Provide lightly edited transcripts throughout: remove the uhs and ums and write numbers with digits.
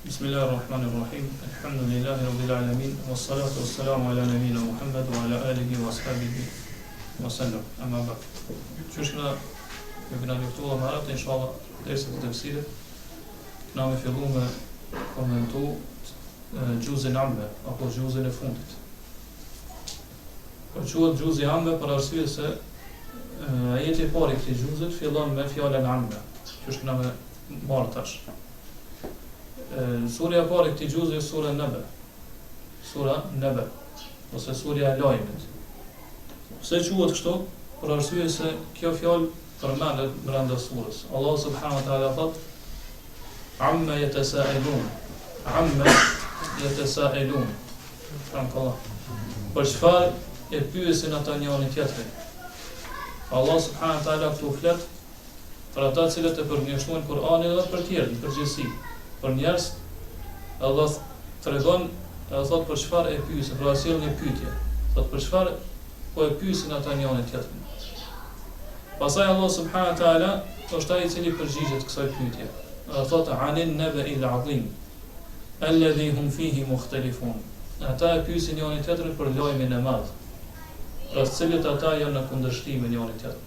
Bismillahirrahmanirrahim. Alhamdulillahi rabbil alamin. Wassalatu wassalamu ala nabiyyina Muhammad wa ala alihi wa ashabihi wa sallam. Amma ba'd. Çështja që kemi luftuar më radh inshallah derisa të tafsirit. Na me fillu me komentu gjuzën amme apo gjuzën e fundit. Por quhet gjuzi amme për arsye se ajeti i parë i këtij gjuzit fillon me fjalën amme. Që është me marrë tash. Surja e parë e këtij gjuzi është sura Naba. Sura Naba ose surja e lajmit. Pse quhet kështu? Për arsye se kjo fjalë përmendet brenda surës. Allah subhanahu wa taala thot: "Amma yatasaalun." Amma yatasaalun. Frankallah. Për çfarë e pyesin ata njëri tjetrin? Allah subhanahu wa taala këtu flet për ata cilët e përmirësojnë Kur'anin dhe për tjerë në përgjithësi. Për njerëz, Allah tregon, thot për çfarë e pyesin, pra sjell një pyetje. Thot për çfarë po e pyesin ata njëri tjetrin. Pastaj Allah subhanahu wa taala është ai i cili përgjigjet kësaj pyetje. Thot anin naba'il azim alladhi hum fihi mukhtalifun. Ata e pyesin njëri tjetrin për lajmin e madh. Pra cilët ata janë në kundërshtim me njëri tjetrin.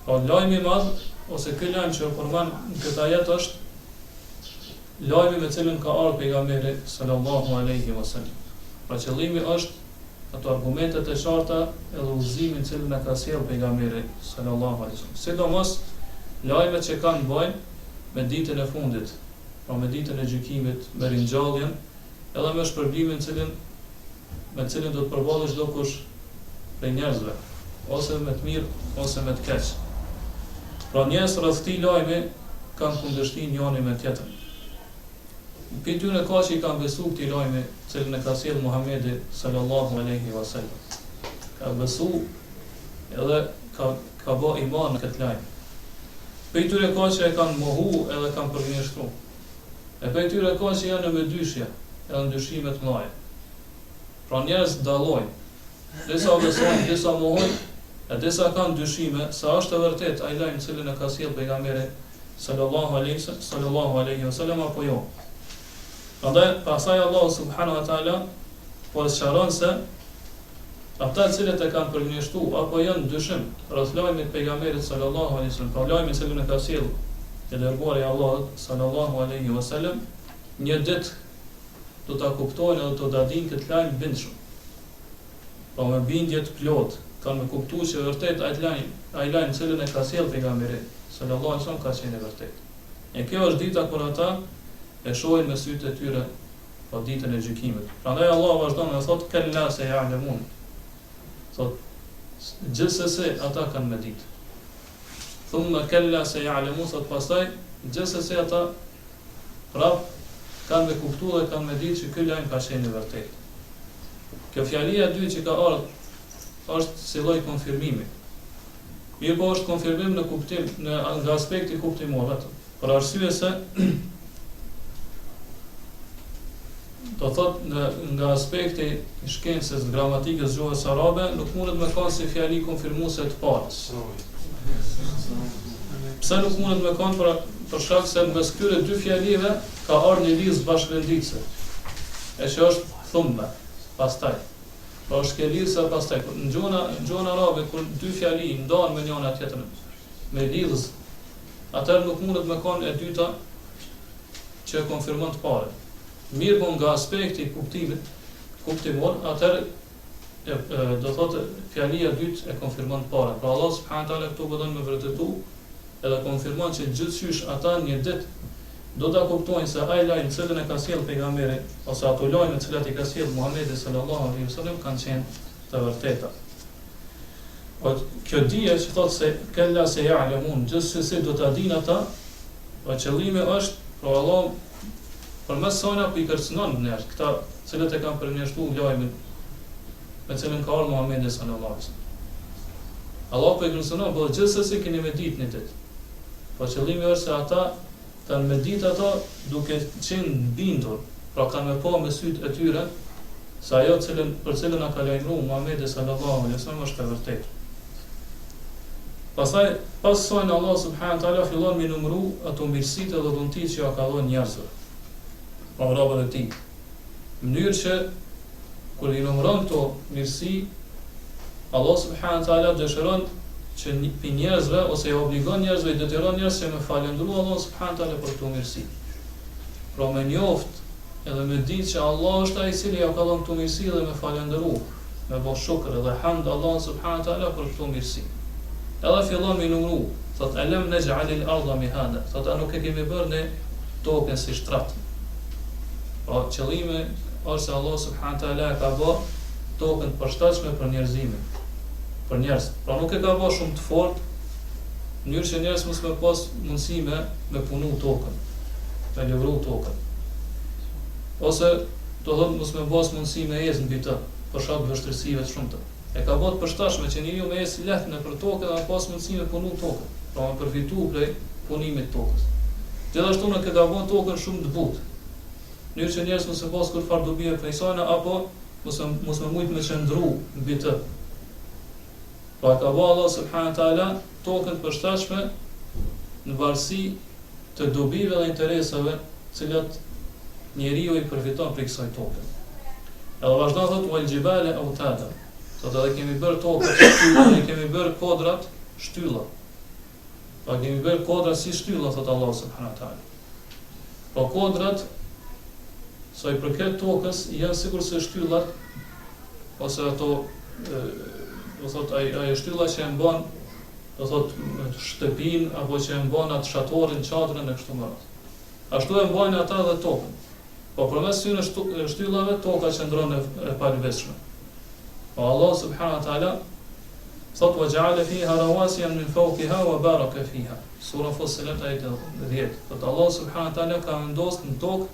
Pra lajmi i madh ose ky lajm që përmend në këtë ajet është lajmi me cilën ka ardhur pejgamberi sallallahu alaihi wasallam. Pra qëllimi është ato argumentet e qarta edhe udhëzimin që na ka sjellë pejgamberi sallallahu alaihi wasallam. Sidomos lajmet që kanë bëjnë me ditën e fundit, pra me ditën e gjykimit, me ringjalljen, edhe me shpërblimin me cilin do të përballet çdo kush prej njerëzve, ose me të mirë ose me të keq. Pra njerëz rreth këtij lajmi kanë kundërshtim njëri me tjetrin. Për tyre ka që i kanë besu këtij lajmi, cilën e ka sjellë Muhamedi sallallahu alaihi wasallam. Ka besu edhe ka bë iman në këtë lajm. Për tyre ka që e kanë mohu edhe kanë përgjigjështruar. E për tyre ka që janë me dyshje, edhe ndryshime të mëdha. Pra njerëz dallojnë. Disa besojnë, disa mohojnë, e disa kanë dyshime sa është e vërtet ai lajm cilën e ka sjellë pejgamberi sallallahu alaihi wasallam apo jo. Prandaj pasaj Allah subhanahu wa taala po sqaron se ata cilët e kanë përgjithësuar apo janë dyshim rreth lajmit të pejgamberit sallallahu alaihi wasallam, pra lajmin që ne ka sjellë e dërguari i Allahut sallallahu alaihi wasallam, një ditë do ta kuptojnë edhe do ta dinë këtë lajm bindshëm. Pra me bindje të plot, kanë me kuptuar se vërtet ai lajm që ne ka sjellë pejgamberi sallallahu alaihi wasallam ka qenë vërtet. E kjo është dita kur ata e shohin me sytë e tyre pa ditën e gjykimit. Prandaj Allah vazhdon dhe thot kalla se ya'lamun. Thot gjithsesi ata kanë me ditë. Thumma kalla se ya'lamun, thot pastaj gjithsesi ata prap kanë me kuptuar dhe kanë me ditë se ky lajm ka qenë vërtet. Kjo fjalia e dytë që ka ardhur është si lloj konfirmimi. Mirë po është konfirmim në kuptim, nga aspekti kuptimor vetëm. Për arsye se do thot nga aspekti i shkencës gramatikës gjuhës arabe nuk mundet me kanë si fjali konfirmuese të parës. Pse nuk mundet me kanë për shkak se mes këtyre dy fjalive ka ardhur një lidhje bashkënditëse. E që është thumma, pastaj. Pra është kjo lidhje pastaj. Në gjuhën arabe kur dy fjali ndahen me njëra tjetrën me lidhës, atëherë nuk mundet me kanë e dyta që konfirmon të parën. Mirë po nga aspekti i kuptimor, atëherë do thotë fjalia e dytë e konfirmon të parën. Pra Allah subhanahu taala këtu do me vërtetu edhe konfirmon se gjithçysh ata një ditë do ta kuptojnë se ai lajm cilën e ka sjellë pejgamberi ose ato lajme të cilat i ka sjellë Muhamedi sallallahu alaihi wasallam kanë qenë të vërteta. Po kjo dije që thotë se kalla se ya'lamun, gjithsesi do ta dinë ata, po qëllimi është pra Allah përmes saj apo i kërcënon njerëz këta cilët e kanë përmirësuar lajmin me cilën ka ardhur Muhamedi sallallahu alaihi wasallam. Allah po i kërcënon, po gjithsesi keni me ditë një ditë. Po qëllimi është se ata kanë me ditë ato duke qenë bindur, pra kanë me pa me sytë e tyre se ajo për cilën na ka lajmëruar Muhamedi sallallahu alaihi wasallam është e vërtetë. Pastaj pas kësaj Allah subhanahu taala fillon me numëru ato mirësitë dhe dhuntitë që ja ka dhënë njerëzve. Pa robën e tij. Në mënyrë që kur i numëron këto mirësi, Allah subhanahu taala dëshiron që një njerëzve ose i obligon njerëzve, i detyron njerëz që me falendëru Allah subhanahu taala për këto mirësi. Pra me njoft edhe me ditë që Allah është ai i cili ja ka dhënë këto mirësi dhe me falendëru, me bëj shukr dhe hamd Allah subhanahu taala për këto mirësi. Edhe fillon me numëru, thot alam naj'alil arda mihada, thot a nuk e kemi bërë ne tokën si shtrat. Pra qëllimi është se Allah subhanahu taala ka bërë tokën të përshtatshme për njerëzimin, për njerëz. Pra nuk e ka bërë shumë të fortë, në mënyrë që njerëz mos me pas mundësi me punu tokën, me lëvru tokën. Ose do thotë mos me pas mundësi me ecë mbi të, për shkak të vështirësive të shumta. E ka bërë të përshtatshme që njeriu me ecë lehtë nëpër tokën dhe pas mundësi me punu tokën, pra me përfitu prej punimit të tokës. Gjithashtu nuk e ka bërë tokën shumë të butë, në mënyrë që njerëz mos e pas kur far dobi prej saj apo mos me mujt me qëndru mbi të. Pra ka bërë Allah subhanahu taala tokën të përshtatshme në varësi të dobive dhe interesave cilat njeriu i përfiton prej kësaj toke. Edhe vazhdon thotë wal jibala awtada. Thotë edhe kemi bërë tokën shtylla, ne kemi bërë kodrat shtylla. Pa kemi bërë kodrat si shtylla, thotë Allah subhanahu taala. Po kodrat sa i përket tokës janë sikur se shtyllat ose ato do thotë ai shtylla që e mban do thotë shtëpinë apo që e mban atë shatorin, çadrën e kështu me radhë. Ashtu e mbajnë ata dhe tokën. Po përmes tyre shtyllave toka qëndron e palëveshme. Po Allah subhanahu wa taala thot wa ja'ala fiha rawasiyan min fawqiha wa baraka fiha. Sura Fussilat ayat 10. Thot Allah subhanahu wa taala ka vendosur në tokë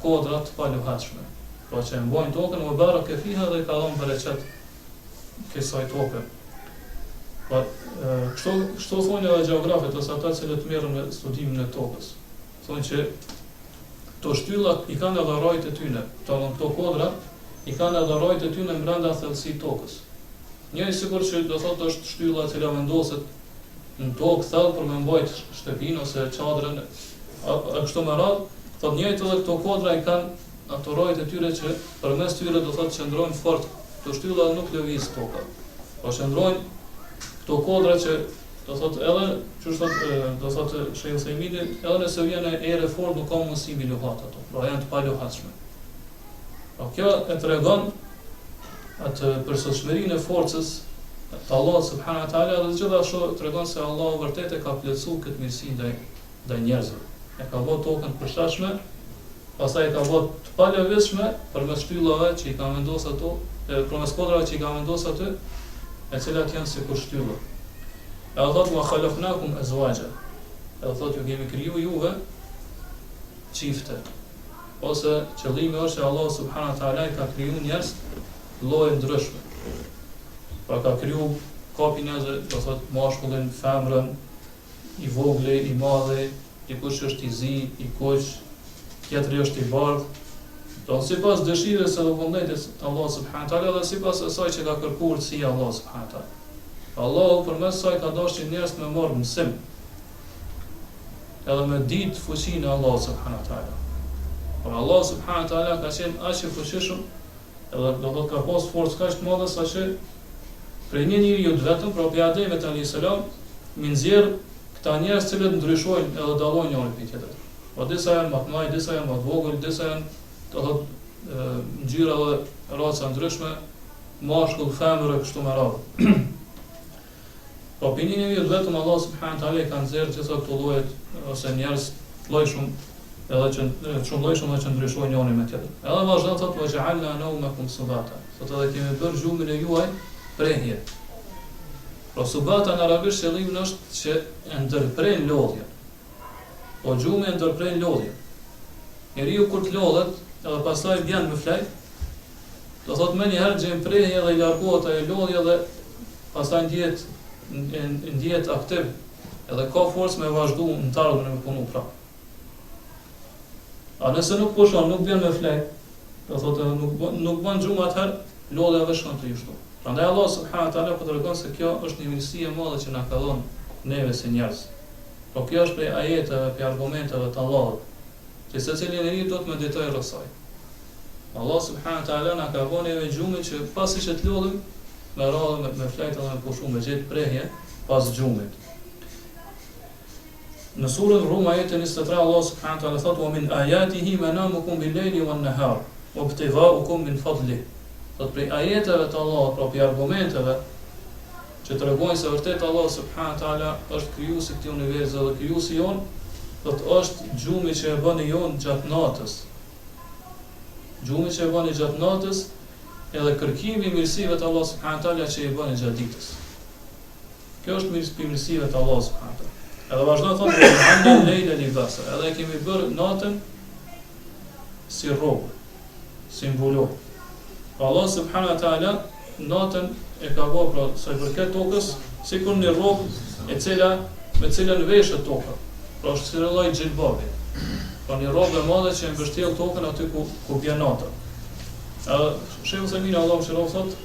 kodra të palëveshme. Po që e mbajnë tokën wa baraka fiha dhe ka dhënë bereqet kësaj toke. Po kështu thonë edhe gjeografët ose ata që merren me studimin e tokës. Thonë që këto shtyllat i kanë edhe rrojt e tyne, këto kodra i kanë edhe rrojt e tyne brenda thellësisë tokës. Njëri sikur që do thotë është shtylla e cila vendoset në tokë thellë për me mbajt shtëpinë ose çadrën, kështu me radhë, thotë njëjtë edhe këto kodra i kanë ato rrojt e tyre që përmes tyre do thotë qëndrojnë fort, këto shtylla nuk lëviz toka. Po qëndrojnë këto kodra që do thotë edhe çu do thotë Sheikh Usaimini, edhe nëse vjen erë fort nuk ka mundësi mbi luhat ato, pra janë të paluhatshme. Po kjo e tregon atë përsosmërinë e forcës të Allahut subhanahu wa taala dhe gjithashtu tregon se Allahu vërtet e ka plotësuar këtë mirësi ndaj njerëzve. E ka bërë tokën të përshtatshme, pastaj e ka bërë të palëveshme përmes shtyllave që i ka vendosur ato, përmes kodrave që i ka vendosur aty, e cilat janë sikur shtylla. E thot wa khalaqnakum azwaja. E thot ju kemi kriju juve çifte. Ose qëllimi është se Allah subhanahu wa taala i ka kriju njerëz lloje ndryshme. Pra ka kriju kapin njerëzve, do thot mashkullin, femrën, i vogël, i madh, dikush është i zi, i kuq, tjetri është i bardh. Do sipas dëshirës së vullnetit të Allah subhanahu wa taala dhe sipas asaj që ka kërkuar si Allah subhanahu wa taala. Allahu përmes saj ka dashur njerëz me marrë mësim, edhe me ditë fuqinë e Allah subhanahu wa taala. Por Allah subhanahu wa taala ka qenë aq i fuqishëm, edhe do të ka pas forcë kaq të madhe saqë prej një njeriu vetëm, pra prej Ademit alayhis salam, mi nxjerr këta njerëz që ndryshojnë edhe dallojnë njëri prej tjetrit. Po disa janë më të mëdhenj, disa janë më të vogël, disa janë do thotë ngjyra dhe raca ndryshme, mashkull, femër e kështu me radhë. Po pini njëri vetëm Allah subhanahu wa taala ka nxjerrë gjitha këto lloje ose njerëz llojshëm, edhe që shumë llojshëm që ndryshojnë njëri me tjetrin. Edhe vazhdon thotë wa ja'alna nawmakum subata. Thotë edhe kemi bërë gjumin e juaj prehje. Pra subata në arabisht qëllimi është që e ndërpren lodhjen. Po gjumi e ndërpren lodhjen. Njeriu kur të lodhet, edhe pastaj vjen me flajt, do thotë më një herë gjen prehje dhe i largohet ajo lodhje dhe pastaj ndjehet aktiv, edhe ka forcë me vazhdu në të ardhmen e me punu prapë. A nëse nuk pushon, nuk vjen me flajt, do thotë nuk bën gjumë atëherë, lodhave shkon të jushtu. Prandaj Allah subhanahu wa taala po tregon se kjo është një mirësi e madhe që na ka dhënë neve si njerëz. Po kjo është prej ajeteve, prej argumenteve të Allahut, që secili njeri do të meditojë rreth saj. Allah subhanahu wa taala na ka dhënë neve gjumin që pasi që të lodhim me radhë me flajtë dhe me pushu me gjetë prehje pas gjumit. Në surën Rum ajetin 23 Allah subhanahu wa taala thotë: "Wa min ayatihi manamukum bil-layli wan-nahar wa ibtigha'ukum min fadlihi." Do të prej ajeteve të Allahut, pra prej argumenteve që tregojnë se vërtet Allah subhanahu wa taala është krijuesi i këtij universi dhe krijuesi jon, do të është gjumi që e bëni jon gjatë natës. Gjumi që e bëni gjatë natës, edhe kërkimi i mirësive të Allah subhanahu wa taala që i bëni gjatë ditës. Kjo është mirësive të Allah subhanahu wa taala. Edhe vazhdon thotë: "Anna lejla libasa." Edhe kemi bërë natën si rrobë, si mbulor. Allah subhanahu wa taala natën e ka bërë pra sa i përket tokës, sikur një rrobë me cilën veshet toka. Pra është si lloj xhilbabi. Pra një rrobë e madhe që e mbështjell tokën aty ku bie nata. Edhe shehu se mina Allah më thotë,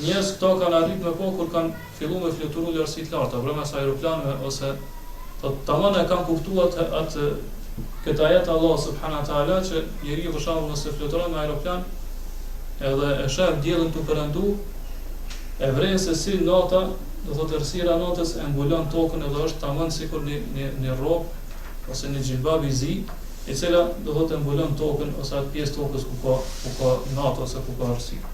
njerëz këto kanë arritur me po kur kanë filluar me fluturu lartësi të larta, brenda sa aeroplanëve ose tamam e kanë kuptuar atë këtë ajet Allah subhanahu wa taala që njeriu për shembull nëse fluturon me aeroplan edhe e shef diellin tu perëndu, e vren se si nata, do thotë errësira natës e mbulon tokën edhe është tamam sikur një rrobë ose një xhilbab i zi, e cila do thotë mbulon tokën ose atë pjesë tokës ku ka natë ose ku ka errësirë.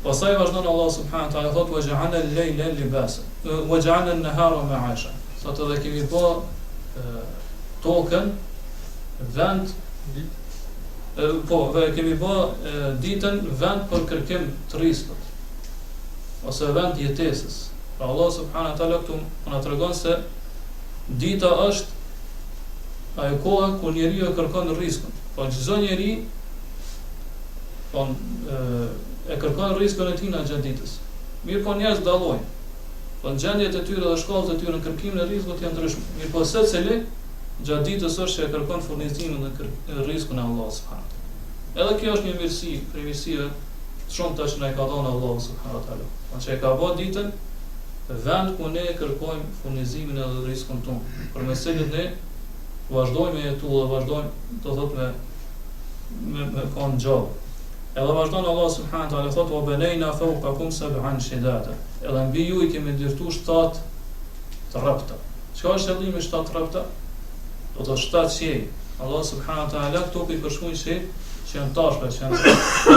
Pastaj vazhdon Allah subhanahu wa taala thotë: "Wa ja'alna al-layla libasa wa ja'alna an-nahara ma'asha." Sot edhe kemi bë tokën vend kemi bë ditën vend për kërkim të rrezikut ose vend jetesës. Pra Allah subhanahu wa taala këtu na tregon se dita është ajo kohë kur njeriu e kërkon rrezikun. Po çdo njeri e kërkon rrezikun e tij në gjatë ditës. Mirë po njerëz dallojnë. Po gjendjet e tyre dhe shkallët e tyre në kërkimin e rrezikut janë ndryshme. Mirë po secili gjatë ditës është që e kërkon furnizimin dhe rrezikun e Allahut subhanahu wa taala. Edhe kjo është një mirësi, prej mirësive shumë të që na e ka dhënë Allahu subhanahu wa taala. Që e ka bërë ditën vend ku ne kërkojmë furnizimin e rrezikun tonë, përmes cilit ne vazhdojmë me jetu dhe vazhdojmë do thotë me kanë gjallë. Edhe vazhdon Allah subhanahu wa taala thotë: "Wa banayna fawqakum sab'an shidada." Edhe mbi ju I kemi ndërtuar 7 të rrapta. Çka është qëllimi 7 të rrapta? Do të 7 qiell. Allah subhanahu wa taala këto I përshkruajnë që janë tashka, që janë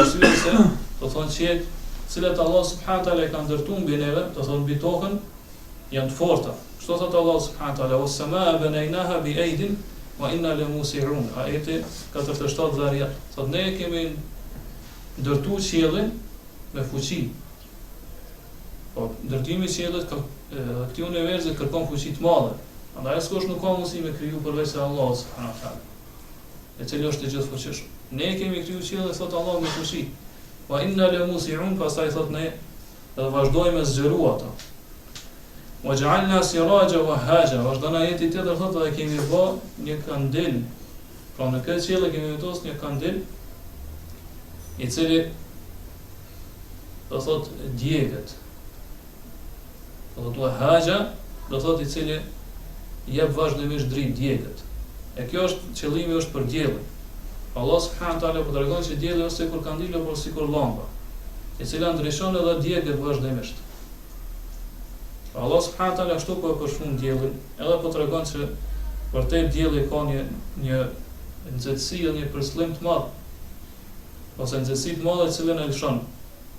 arsye do thonë qiell, të cilat Allah subhanahu wa taala I ka ndërtuar mbi neve, do thonë mbi tokën, janë të forta. Kështu thotë Allah subhanahu wa taala: "Was-samaa banaynaha bi aydin wa inna lamusi'un." Ajeti 47 Dhariyat. Thotë ne kemi ndërtu qiellin me fuqi. Po ndërtimi I qiellit këtij universi kërkon fuqi të madhe. Prandaj askush nuk ka mundësi me kriju përveç se Allahu subhanahu wa taala, I cili është I gjithfuqishëm. Ne kemi kriju qiellin, thot Allah, me fuqi. Wa inna lamusi'un, pastaj thot ne edhe vazhdojmë me zgjeru ata. Wa ja'alna siraja wa haja, vazhdon ajeti tjetër thot edhe kemi bë një kandil. Pra në këtë qiell kemi vendos një kandil I cili do thot djegët. Do thot haja, do thot I cili jep vazhdimisht dritë djegët. E kjo është qëllimi është për diellin. Allah subhanahu wa taala po tregon se dielli është sikur kandila apo sikur llamba, e cila ndryshon edhe djegët vazhdimisht. Allah subhanahu wa taala ashtu po e përshkruan diellin, edhe po tregon se vërtet dielli ka një nxehtësi dhe një përshëllim të madh, ose nxehtësi të madhe që cilën e lëshon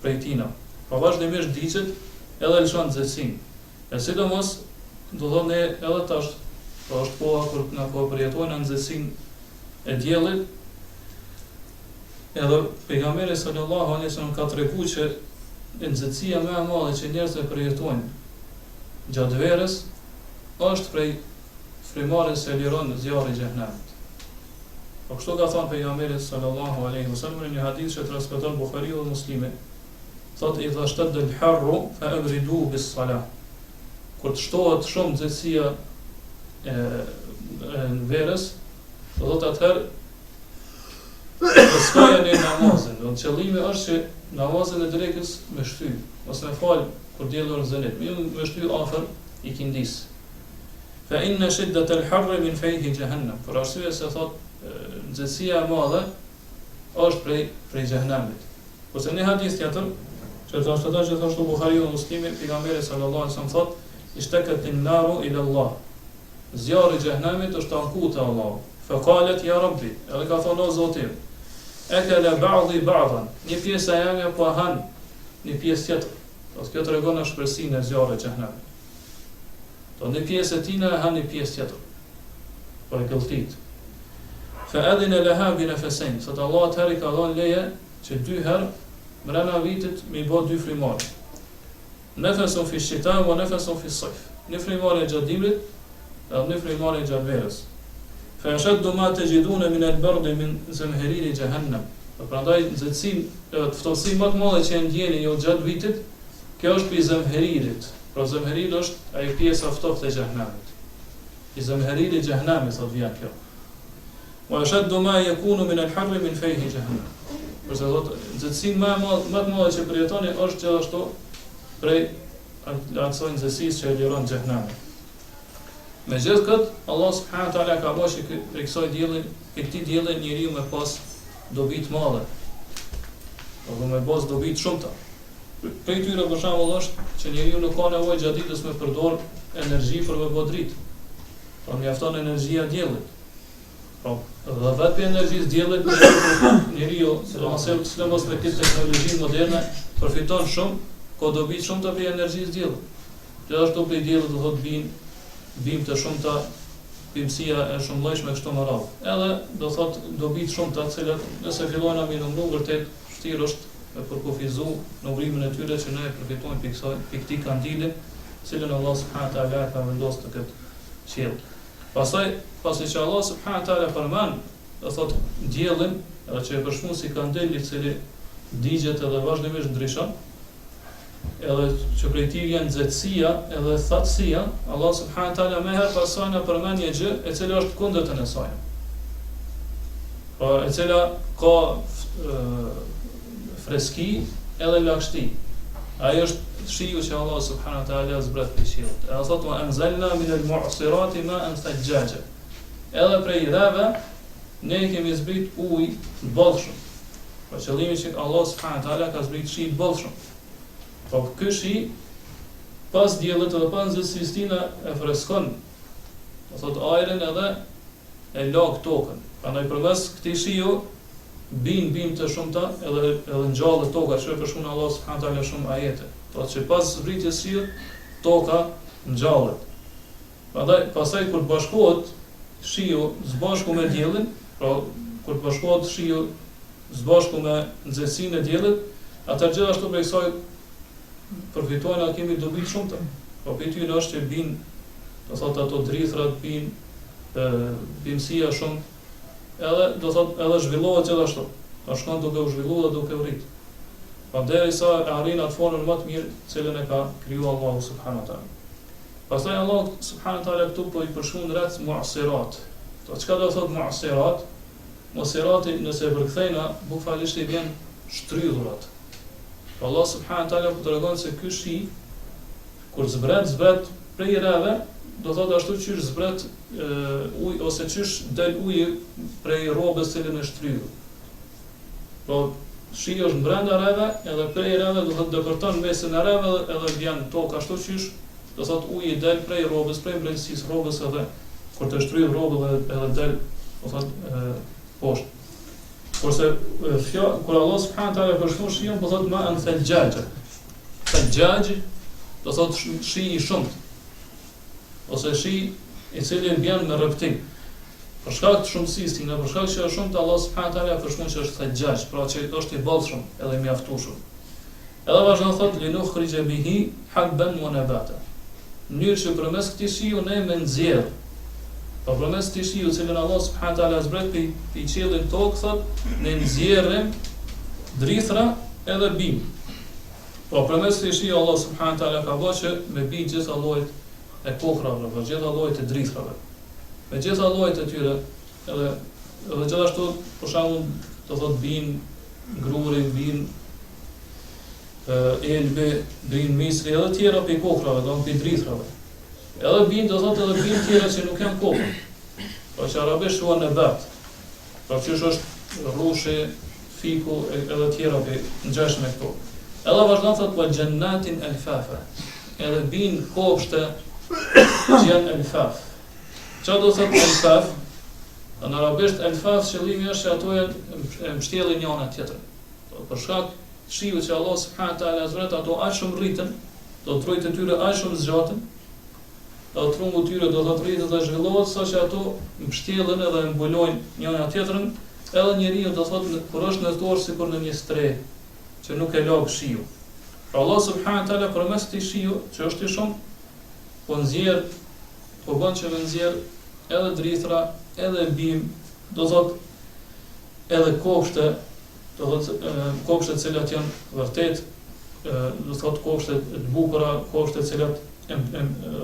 prej tina. Pa vazhdimisht diçet edhe lëshon nxehtësinë. E sidomos do thonë ne edhe tash, pra është koha kur na po përjetojnë nxehtësinë e diellit. Edhe pejgamberi sallallahu alaihi wasallam ka treguar që nxehtësia më e madhe që njerëzit e përjetojnë gjatë verës është prej frymarrjes së liron zjarri I xhehenamit. Po kështu ka thënë pejgamberi sallallahu alaihi wasallam në një hadith që transmeton Buhariu dhe Muslimi. Thotë: "Idha shtadda al-harru fa abridu bis-salah." Kur të shtohet shumë nxehtësia e verës, do thotë atëherë dhe s'ka në namazin. Do qëllimi është që namazin e drekës me shty, ose me fal kur dielli orën zenit, me shty afër ikindis. Fa inna shiddat al-harr min fayhi jahannam. Për arsye se thot nxehtësia e madhe është prej xhehenamit. Ose në hadith tjetër, që transmeton që thoshte Buhariu dhe Muslimi, pejgamberi sallallahu alaihi wasallam thot: "Ishtakat an-naru ila Allah." Zjarri i xhehenamit është anku te Allahu. Fa qalet ya Rabbi, edhe ka thonë o Zoti, akala ba'dhi ba'dhan. Një pjesë e jame po han një pjesë tjetër. Ose kjo tregon shpresinë e zjarrit të xhehenamit. Do një pjesë e tina e han një pjesë tjetër. Po e gëlltit. Fa adhina laha bi nafasain. Sot Allah të herë ka dhënë leje që 2 herë brenda vitit me bë 2 frymare. Nafasun fi shita wa nafasun fi sayf. Një frymare gjatë dimrit dhe një frymare gjatë verës. Fa ashaddu ma tajiduna min al-bard min zamharir jahannam. Prandaj nxehtësinë, ftohtësinë më të madhe që ndjeni jo gjatë vitit, kjo është pi zamharirit. Pra zamharir është ajo pjesa ftohtë e xhehenamit. I zamhariri xhehenamit sot vjen kjo. Wa ashaddu ma yakunu min al-harr min fayhi jahannam. Përse thotë, nxehtësinë më të madhe që përjetoni është gjithashtu prej asaj nxehtësisë që e liron xhehenami. Megjithë këtë, Allah subhanahu wa taala ka bashkë për këtij dielli njeriu me pas dobi të mëdha. Do me pas dobi të shumta. Për tyre për shembull është që njeriu nuk ka nevojë gjatë ditës me përdor energji për me bë dritë. Pra mjafton energjia e diellit. Pra, dhe vetë për energjisë diellit njeriu, sidomos me këtë teknologji moderne, përfiton shumë, ka dobi shumë të për energjisë diellit. Gjithashtu për diellit do thotë bim të shumta, bimësia e shumëllojshme kështu më radhë. Edhe do thotë dobi të shumta, të cilat nëse fillojnë mi numëru, vërtet vështirë është me përkufizu numërimin e tyre që ne përfitojmë për këtij kandili, cilën Allah subhanahu wa taala ka vendosur të këtë qiell. Pasi që Allah subhanahu wa taala përmend, do thotë diellin, edhe që e përshkruan si kandil i cili digjet edhe vazhdimisht ndryshon, edhe që prej tij vjen nxehtësia edhe thatësia, Allah subhanahu wa taala më herë pas saj na përmend një gjë e cila është kundërtën e saj. Po e cila ka freski edhe lagështi. Ajo është shiu që Allah subhanahu wa taala zbret prej qiellit. Edhe thotë wa anzalna min al-mu'sirati ma'an thajjaja. Edhe prej rrave ne kemi zbrit ujë të bollshëm. Për qëllimi që Allah subhanahu wa taala ka zbrit shi të bollshëm. Po ky shi pas diellit edhe pas nxehtësisë tina e freskon. Do thotë ajrin edhe e lag tokën. Prandaj përmes këtij shiu bim të shumta edhe ngjallet toka, që përshkruan Allah subhanahu wa taala shumë ajete. Do thotë që pas zbritjes së shiut toka ngjallet. Prandaj pastaj kur bashkohet shiu zbashku me diellin, pra kur bashkohet shiu zbashku me nxehtësinë e diellit, atë gjithashtu prej kësaj përfitojnë atë kemi dobi të shumta. Po për ty është që bin, do thotë ato drithrat bin, bimësia shumë, edhe do thotë edhe zhvillohet gjithashtu. Ta shkon duke u zhvilluar dhe duke u rrit. Pa derisa e arrin atë formën më të mirë, cilën e ka krijuar Allahu subhanahu wa taala. Pastaj Allah subhanahu wa taala këtu po i përshkruan rreth mu'sirat. To çka do thotë mu'sirat? Mu'sirati nëse e përkthejna bukfalisht i vjen shtrydhurat. Allah subhanahu wa taala po tregon se ky shi kur zbret prej rrave, do thotë ashtu që zbret ujë ose çysh del uji prej rrobës që në shtrydhur. Po shi është brenda rrave, edhe prej rrave do thotë dëpërton mesin e rrave edhe vjen tokë ashtu qysh, do thotë uji del prej rrobës, prej brendësisë rrobës edhe kur të shtrydh rrobë edhe del, do thotë poshtë. Kurse kur Allah subhanahu wa taala përshkruan shiun, po thotë ma an thaljaj. Thaljaj do thotë shi i shumt. Ose shi i cili vjen me rreptim. Për shkak të shumësisë, për shkak që është shumt, Allah subhanahu wa taala përshkruan që është thaljaj, pra që është i bollshëm edhe i mjaftueshëm. Edhe vazhdon thotë linukhrij bihi habban wa nabata. Mënyrë që përmes këtij shiu ne me nxjerr. Po përmes këtij shiu, cilën Allah subhanahu wa taala zbret pi qiellin tokë, thotë ne nxjerrim drithra edhe bim. Po përmes këtij shiu Allah subhanahu wa taala ka bërë që me bi gjitha llojet e kokhrave, me gjitha llojet e drithrave. Me gjitha llojet e tyre, edhe gjithashtu për shembull do thot bin gruri, bin elbe, bin misri, edhe tjera për kofrave, do për drithrave. Edhe bin, do thot edhe bin tjera që nuk janë kofrë. Pra që arabisht shua në bet. Pra që është rushi, fiku, edhe tjera për nxesh me këto. Edhe vazhdan thot për gjennatin elfafa. Edhe bin kopshte që janë elfaf. Qa do thot elfaf? Në arabisht elfaf qëllimi është që ato e mbështjellin njëna tjetër. Për shkak shiu që Allah subhanahu wa taala azbret ato aq shumë rritën, do të rritë tyre aq shumë zgjatën, do të trungu tyre do të rritet dhe zhvillohet saqë ato mbështjellen edhe mbulojnë njëna tjetrën, edhe njeriu do thotë kur është në dorë sikur në një stre që nuk e lag shiu. Pra Allah subhanahu wa taala përmes këtij shiu që është i shumë, po nxjerr, po bën që nxjerr edhe drithra, edhe bim, do thotë edhe kopshte, do thotë kopshte të cilat janë vërtet, do thotë kopshte të bukura, kopshte të cilat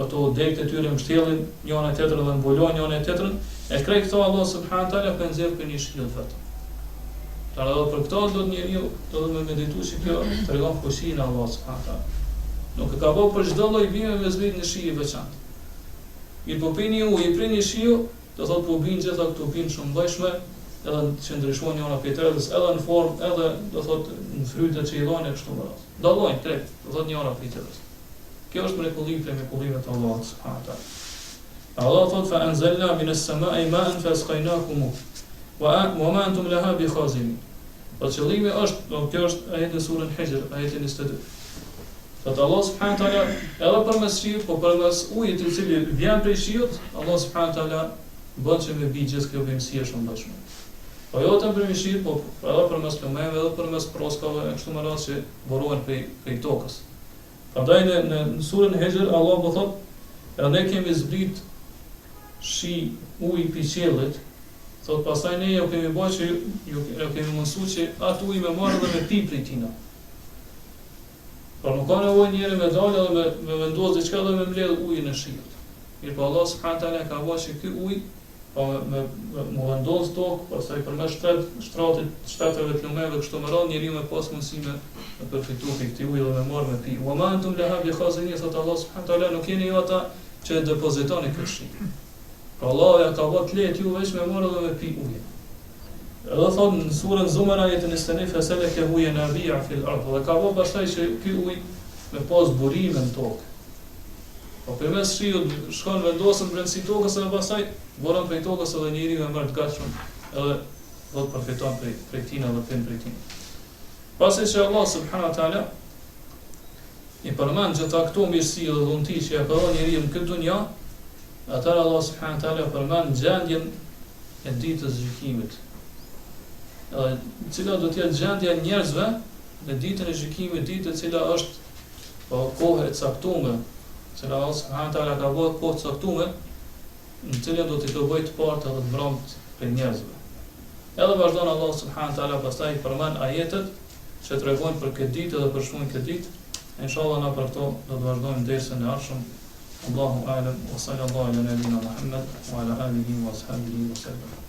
ato degët e tyre mbështjellin njëna tjetrën dhe mbulojnë njëna tjetrën, e krejt këto Allah subhanahu wa taala ka nxjerr për një shiu vetëm. Pra edhe për këto do të njeriu do të më meditu që kjo tregon fuqinë e Allah subhanahu wa taala. Nuk e ka bëu për çdo lloj bime me zbrit në shije veçantë. I po pini u, i prini shiu, do thotë po bin gjitha këto pinë shumë bëjshme, edhe që ndryshojnë njëra prej tjetrës, edhe në formë, edhe do thotë në fryte që i dhojnë e kështu me radhë. Dallojnë drejt, do thotë njëra prej tjetrës. Kjo është mrekullim prej mrekullimeve të Allahut subhanahu wa taala. Allah thotë fa anzalna minas samai ma'an fa asqaynakum wa ma antum laha bikhazinin. Po qëllimi është, kjo është ajeti në surën Hijr, ajeti 22. Thotë Allah subhanahu wa taala edhe përmes shiut, po përmes ujit i cili vjen prej shiut, Allah subhanahu wa taala bën që me bi gjithë kjo bimësie shumë bashkë. Po jo të për mishir, po edhe përmes lumeve, edhe përmes proskave, e kështu më radhë që borohen prej tokës. Prandaj në surën Hijr Allah po thotë, edhe ne kemi zbrit shi ujë pi qiellit, thotë pastaj ne jo kemi bërë që jo kemi mësuar që atë ujë me marrë dhe me pi prej tina. Por nuk ka nevojë njëri me dalë edhe me vendos diçka dhe me mbledh ujin e shiut. Mirë po Allah subhanahu wa taala ka bërë që ky ujë po me vendos tokë, pastaj përmes shtateve të lumeve kështu më radh njeriu me pas mundësi me përfitu prej këtij uji dhe me marrë me pi. Wa ma antum laha bikhazinin, thot Allah subhanahu wa taala, nuk jeni ju ata që depozitoni këtë shi. Pra Allah ja ka bërë letë ju veç me marrë dhe me pi ujin. Edhe thot në surën Zumar ajetin 21 fasalakahu yanabi'a fil ard, dhe ka bërë pastaj që ky ujë me pas burime në tokë. Po përmes shiut shkon vendosën brendësi tokës edhe pastaj vorën prej tokës edhe njeriu e merr të gatshëm edhe do të përfiton prej tina dhe pin prej tina. Pasi që Allah subhanahu wa taala i përmend gjitha këto mirësi dhe dhunti që ja ka dhënë njeriu në këtë dunja, atëherë Allah subhanahu wa taala përmend gjendjen e ditës së gjykimit. Edhe cila do të jetë gjendja e njerëzve në ditën e gjykimit, ditë e cila është po kohë e caktuar, cila Allah subhanahu wa taala ka bërë kohë të caktuar, në cilën do të bëjë të partë edhe të mbrëmt për njerëzve. Edhe vazhdon Allah subhanahu wa taala pastaj përmend ajetet që tregojnë për këtë ditë dhe për shkakun këtë ditë. Inshallah na për këto do të vazhdojmë dersën e ardhshëm. Allahu a'lam wa sallallahu ala nabiyyina Muhammad wa ala alihi wa ashabihi wa sallam.